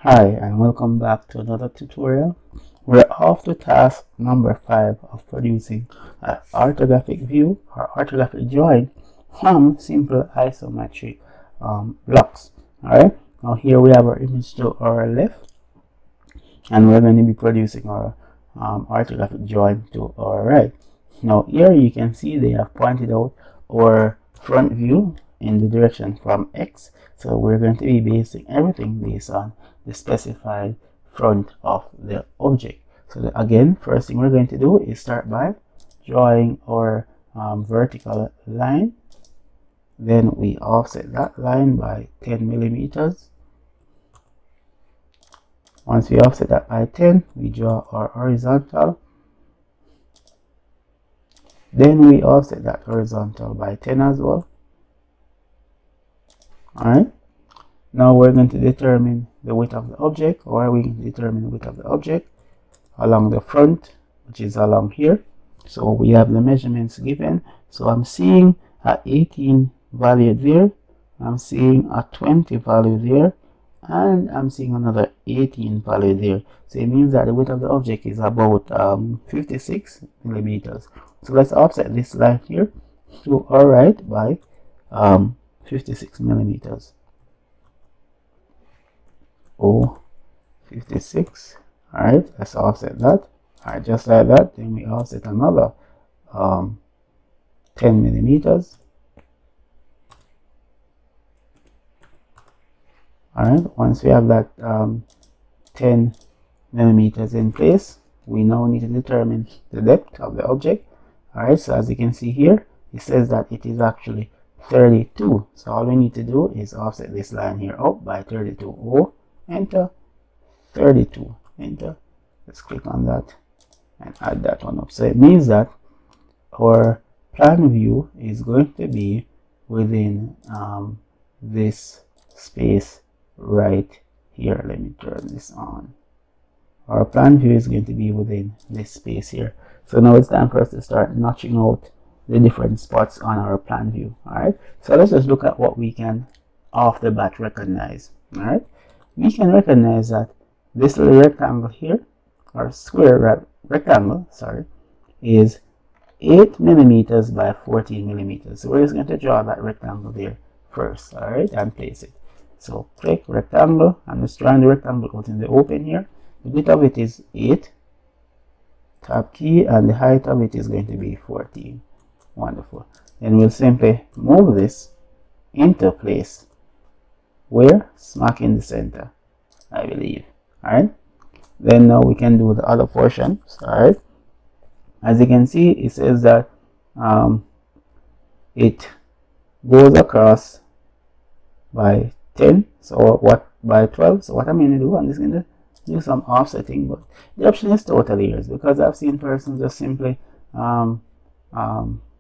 Hi and welcome back to another tutorial. We're off to task number 5 of producing an orthographic view or orthographic drawing from simple isometric blocks. Alright, now here we have our image to our left and we're going to be producing our orthographic drawing to our right. Now here you can see they have pointed out our front view in the direction from X, so we're going to be basing everything based on the specified front of the object. So again, first thing we're going to do is start by drawing our vertical line. Then we offset that line by 10 millimeters. Once we offset that by 10, we draw our horizontal. Then we offset that horizontal by 10 as well. Alright, now we're going to determine the width of the object, or we can determine the width of the object along the front, which is along here. So we have the measurements given. So I'm seeing a 18 value there, I'm seeing a 20 value there, and I'm seeing another 18 value there. So it means that the width of the object is about 56 millimeters. So let's offset this line here to our right by 56 millimeters. 56. Alright, let's offset that. Alright, just like that. Then we offset another 10 millimeters. Alright, once we have that 10 millimeters in place, we now need to determine the depth of the object. Alright, so as you can see here, it says that it is actually 32. So all we need to do is offset this line here up by 32. Oh, enter, 32, enter. Let's click on that and add that one up. So it means that our plan view is going to be within this space right here. Let me turn this on. Our plan view is going to be within this space here. So now it's time for us to start notching out the different spots on our plan view. Alright, so let's just look at what we can off the bat recognize. Alright, we can recognize that this little rectangle here, or square rectangle, sorry, is 8 millimeters by 14 millimeters. So we're just going to draw that rectangle there first. Alright, and place it. So click rectangle. I'm just drawing the rectangle out in the open here. The width of it is 8, tab key, and the height of it is going to be 14. Wonderful. Then we'll simply move this into place. Where? Smack in the center, I believe. Alright. Then now we can do the other portion. Alright. As you can see, it says that it goes across by 10. So what by 12? So what I'm going to do, I'm just going to do some offsetting, but the option is totally yours, because I've seen persons just simply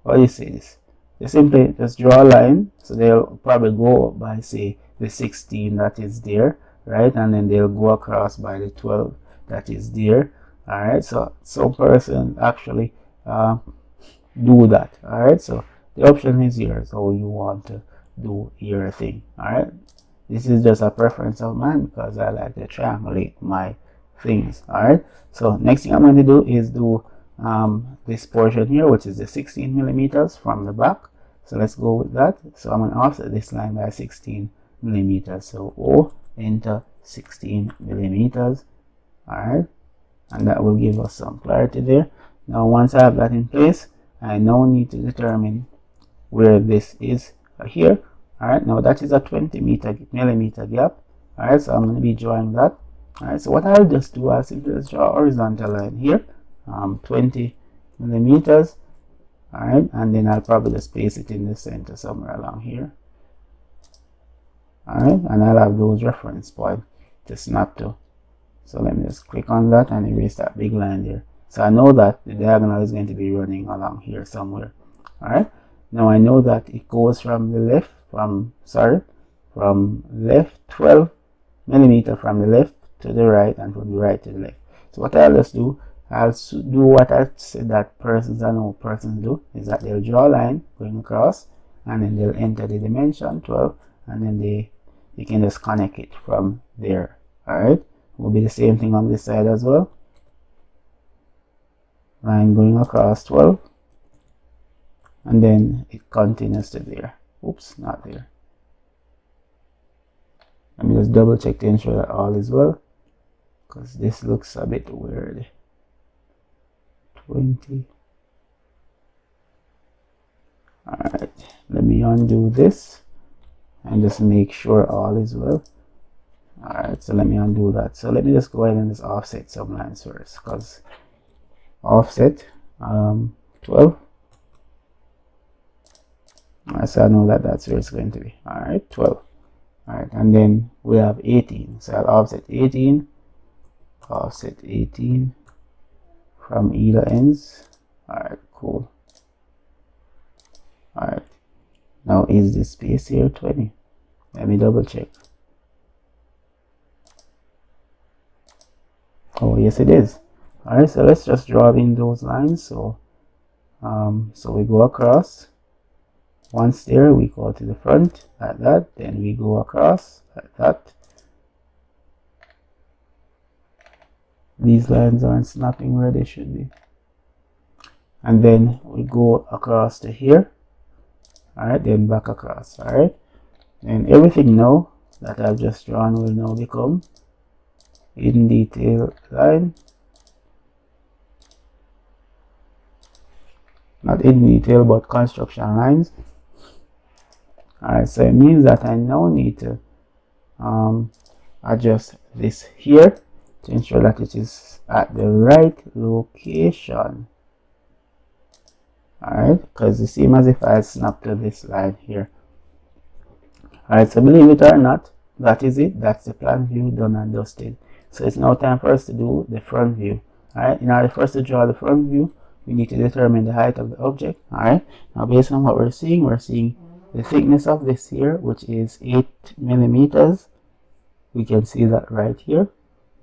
what do you say this? They simply just draw a line, so they'll probably go by, say, the 16 that is there, right? And then they'll go across by the 12 that is there. Alright, so some person actually do that. Alright, so the option is yours, how you want to do your thing. Alright, this is just a preference of mine because I like to triangulate my things. Alright, so next thing I'm going to do is do this portion here, which is the 16 millimeters from the back. So let's go with that. So I'm going to offset this line by 16 millimeters. So O, enter, 16 millimeters. Alright, and that will give us some clarity there. Now once I have that in place, I now need to determine where this is here. Alright, now that is a 20 millimeter gap. Alright, so I'm going to be drawing that. Alright, so what I'll just do, I'll simply just draw a horizontal line here, 20 millimeters. Alright, and then I'll probably just place it in the center somewhere along here. Alright, and I'll have those reference points to snap to. So let me just click on that and erase that big line there. So I know that the diagonal is going to be running along here somewhere. Alright, now I know that it goes from the left, from left 12 millimeter from the left to the right, and from the right to the left. So what I'll just do, I'll do what I said that persons do, is that they'll draw a line going across, and then they'll enter the dimension 12, and then they can just connect it from there. All right, will be the same thing on this side as well. Line going across 12, and then it continues to there. Oops, not there. Let me just double check to ensure that all is well, because this looks a bit weird. 20. Alright, let me undo this and just make sure all is well. Alright, so let me undo that. So let me just go ahead and just offset some lines first, because offset 12. Alright, so I know that that's where it's going to be. Alright, 12. Alright, and then we have 18. So I'll offset 18, offset 18 from either ends. Alright, cool. Alright, now is this space here 20? Let me double check. Oh yes, it is. Alright, so let's just draw in those lines. So so we go across. Once there, we go to the front like that, then we go across like that. These lines aren't snapping where they should be. And then we go across to here. Alright, then back across. Alright, and everything now that I've just drawn will now become in detail line. Not in detail, but construction lines. Alright, so it means that I now need to adjust this here to ensure that it is at the right location. Alright, because it seems as if I snapped to this line here. Alright, so believe it or not, that is it. That's the plan view done and dusted. So it's now time for us to do the front view. Alright, in order for us to draw the front view, we need to determine the height of the object. Alright, now based on what we're seeing the thickness of this here, which is 8 millimeters. We can see that right here.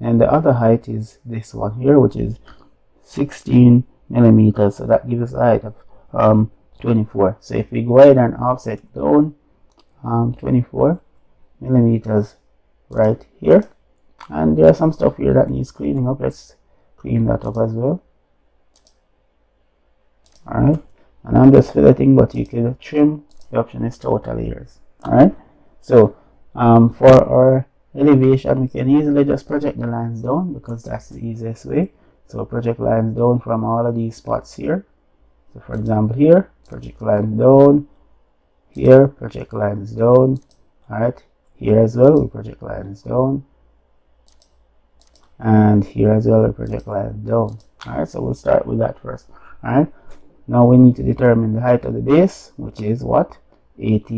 And the other height is this one here, which is 16 millimeters. So that gives us a height of 24. So if we go ahead and offset down 24 millimeters right here, and there's some stuff here that needs cleaning up. Let's clean that up as well. Alright, and I'm just filleting, but you can trim. The option is totally yours. Alright, so for our elevation, we can easily just project the lines down, because that's the easiest way. So project lines down from all of these spots here. So for example here, project lines down, here project lines down. Alright, here as well we project lines down, and here as well we project lines down. Alright, so we'll start with that first. Alright, now we need to determine the height of the base, which is what? 8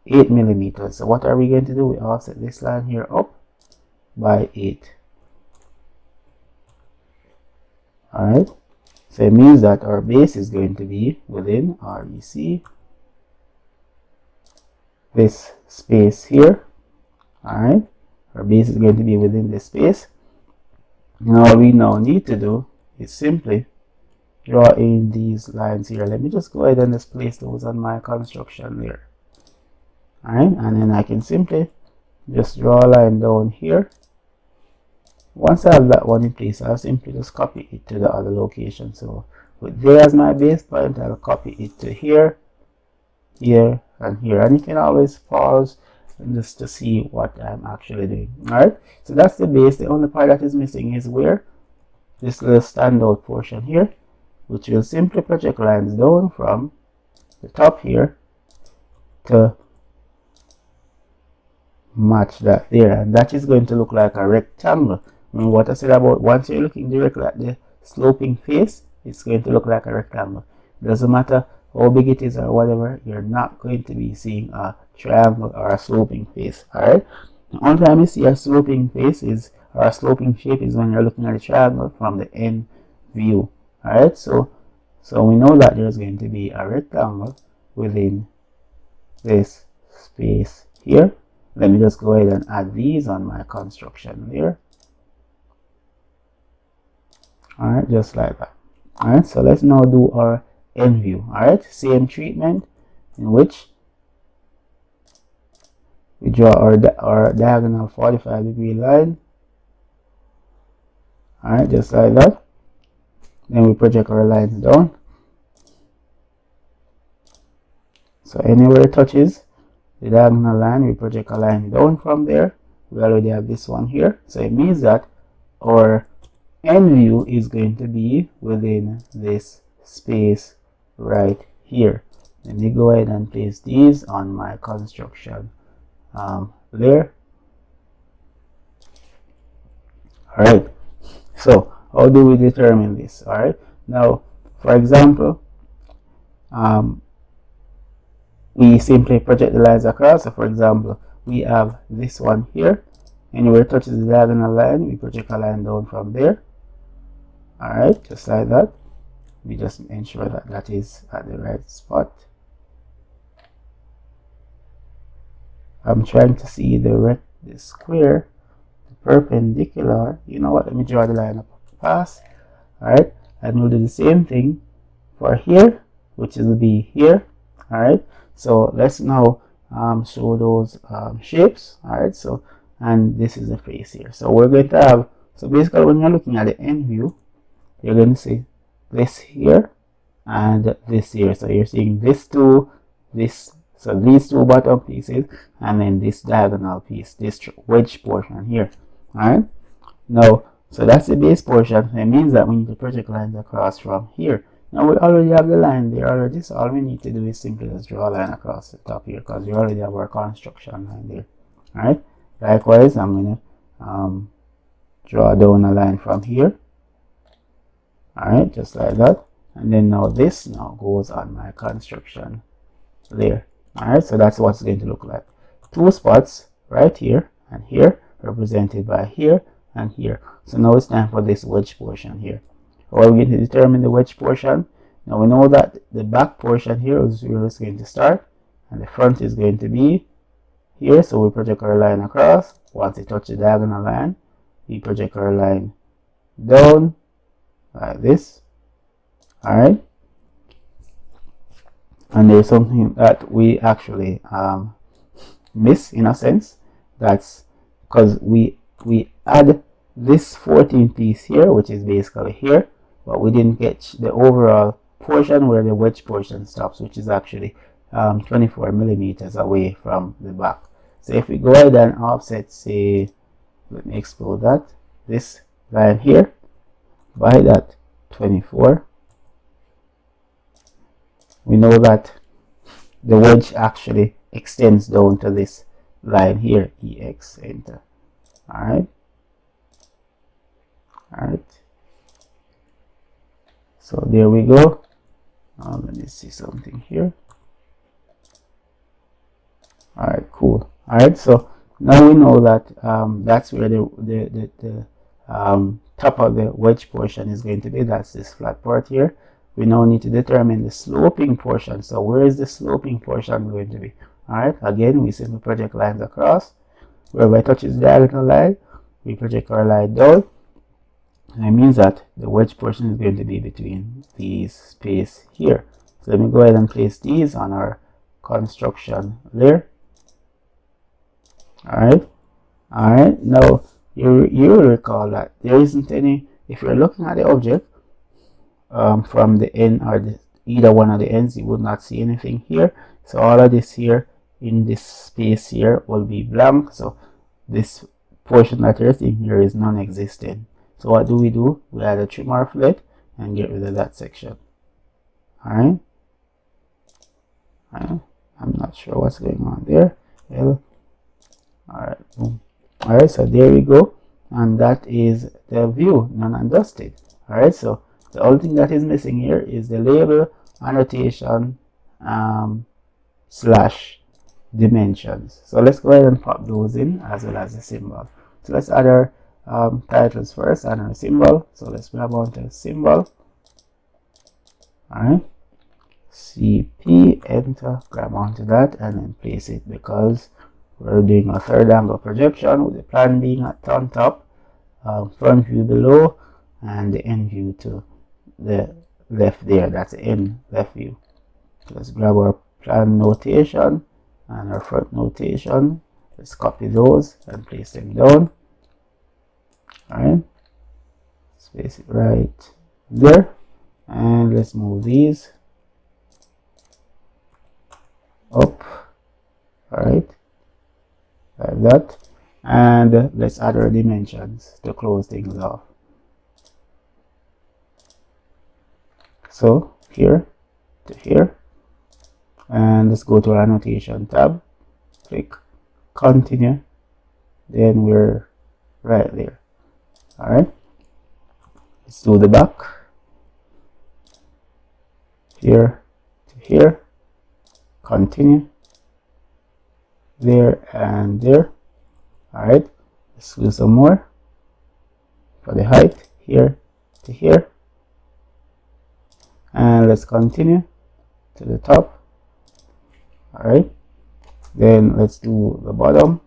millimeters. So what are we going to do? We offset this line here up by 8. Alright, so it means that our base is going to be within REC, this space here. Alright, our base is going to be within this space. Now what we now need to do is simply draw in these lines here. Let me just go ahead and just place those on my construction there. Alright, and then I can simply just draw a line down here. Once I have that one in place, I'll simply just copy it to the other location. So with there as my base point, I'll copy it to here, here, and here. And you can always pause and just to see what I'm actually doing. Alright, so that's the base. The only part that is missing is where this little standout portion here, which will simply project lines down from the top here to match that there, and that is going to look like a rectangle. Remember what I said about once you're looking directly at the sloping face, it's going to look like a rectangle. It doesn't matter how big it is or whatever, you're not going to be seeing a triangle or a sloping face. Alright, the only time you see a sloping face is, or a sloping shape, is when you're looking at a triangle from the end view. Alright, so we know that there's going to be a rectangle within this space here. Let me just go ahead and add these on my construction there. Alright, just like that. Alright, so let's now do our end view. Alright, same treatment, in which We draw our diagonal 45-degree line. Alright, just like that. Then we project our lines down. So anywhere it touches the diagonal line, we project a line down from there. We already have this one here. So it means that our end view is going to be within this space right here. Let me go ahead and place these on my construction layer. Alright, so how do we determine this? Alright, now for example, we simply project the lines across. So for example, we have this one here, anywhere it touches the diagonal line, we project a line down from there. Alright, just like that. We just ensure that that is at the right spot. I'm trying to see the square, the perpendicular. You know what? Let me draw the line up pass. Alright, and we'll do the same thing for here, which will be here. Alright, so let's now show those shapes. Alright, so, and this is the face here. So we're going to have, so basically when you're looking at the end view, you're going to see this here and this here. So you're seeing this two, this, so these two bottom pieces, and then this diagonal piece, this wedge portion here. Alright, now so that's the base portion. It means that we need to project lines across from here. Now we already have the line there already, so all we need to do is simply just draw a line across the top here, because we already have our construction line there. Alright, likewise I'm going to draw down a line from here. Alright, just like that. And then now this now goes on my construction layer. Alright, so that's what it's going to look like. Two spots right here and here, represented by here and here. So now it's time for this wedge portion here. How are we going to determine the wedge portion? Now we know that the back portion here is where it's going to start, and the front is going to be here. So we project our line across. Once it touches the diagonal line, we project our line down like this. Alright, and there's something that we actually miss in a sense. That's because we add this 14 piece here, which is basically here, but we didn't get the overall portion where the wedge portion stops, which is actually 24 millimeters away from the back. So if we go ahead and offset, say, let me explode that, this line here by that 24, we know that the wedge actually extends down to this line here, EX, enter. Alright, so there we go. Let me see something here. Alright, cool. Alright, so now we know that that's where the top of the wedge portion is going to be. That's this flat part here. We now need to determine the sloping portion. So where is the sloping portion going to be? Alright, again, we simply project lines across. Wherever it touches the diagonal line, we project our line down. And it means that the wedge portion is going to be between these space here. So let me go ahead and place these on our construction layer. Alright, now you recall that there isn't any, if you're looking at the object from the end or either one of the ends, you would not see anything here. So all of this here in this space here will be blank. So this portion that you're seeing here is non-existent. So what do? We add a trim or fillet and get rid of that section. Alright, I'm not sure what's going on there. Alright, boom. Alright, so there we go, and that is the view, none and dusted. Alright, so the only thing that is missing here is the label, annotation, slash dimensions. So let's go ahead and pop those in, as well as the symbol. So let's add our titles first and our symbol. So let's grab onto the symbol. Alright, CP, enter, grab onto that and then place it, because we're doing a third angle projection with the plan being at on top, front view below, and the end view to the left there. That's the end left view. So let's grab our plan notation and our front notation. let's copy those and place them down. Alright, let's place it right there, and let's move these up. Alright, like that, and let's add our dimensions to close things off. So here to here, and let's go to our annotation tab, click continue, then we're right there. Alright, let's do the back, here to here, continue, there and there. Alright, let's do some more for the height, here to here, and let's continue to the top. Alright, then let's do the bottom,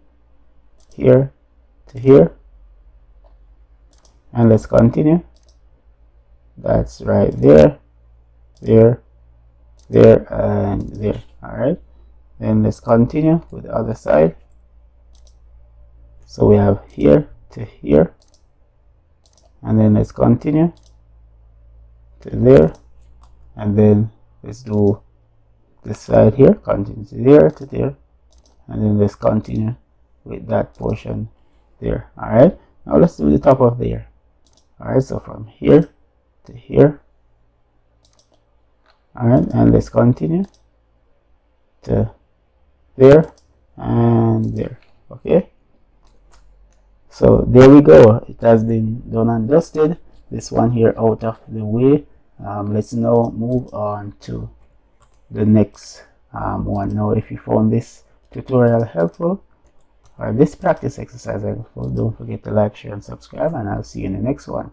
here to here, and let's continue. That's right there, there, there, and there. Alright, then let's continue with the other side. So we have here to here, and then let's continue to there, and then let's do this side here, continue to there to there, and then let's continue with that portion there. Alright, now let's do the top of there. Alright, so from here to here. Alright, and let's continue to there and there. Okay, so there we go, it has been done and dusted. This one here out of the way. Let's now move on to the next one. Now, if you found this tutorial helpful or this practice exercise helpful, don't forget to like, share, and subscribe, and I'll see you in the next one.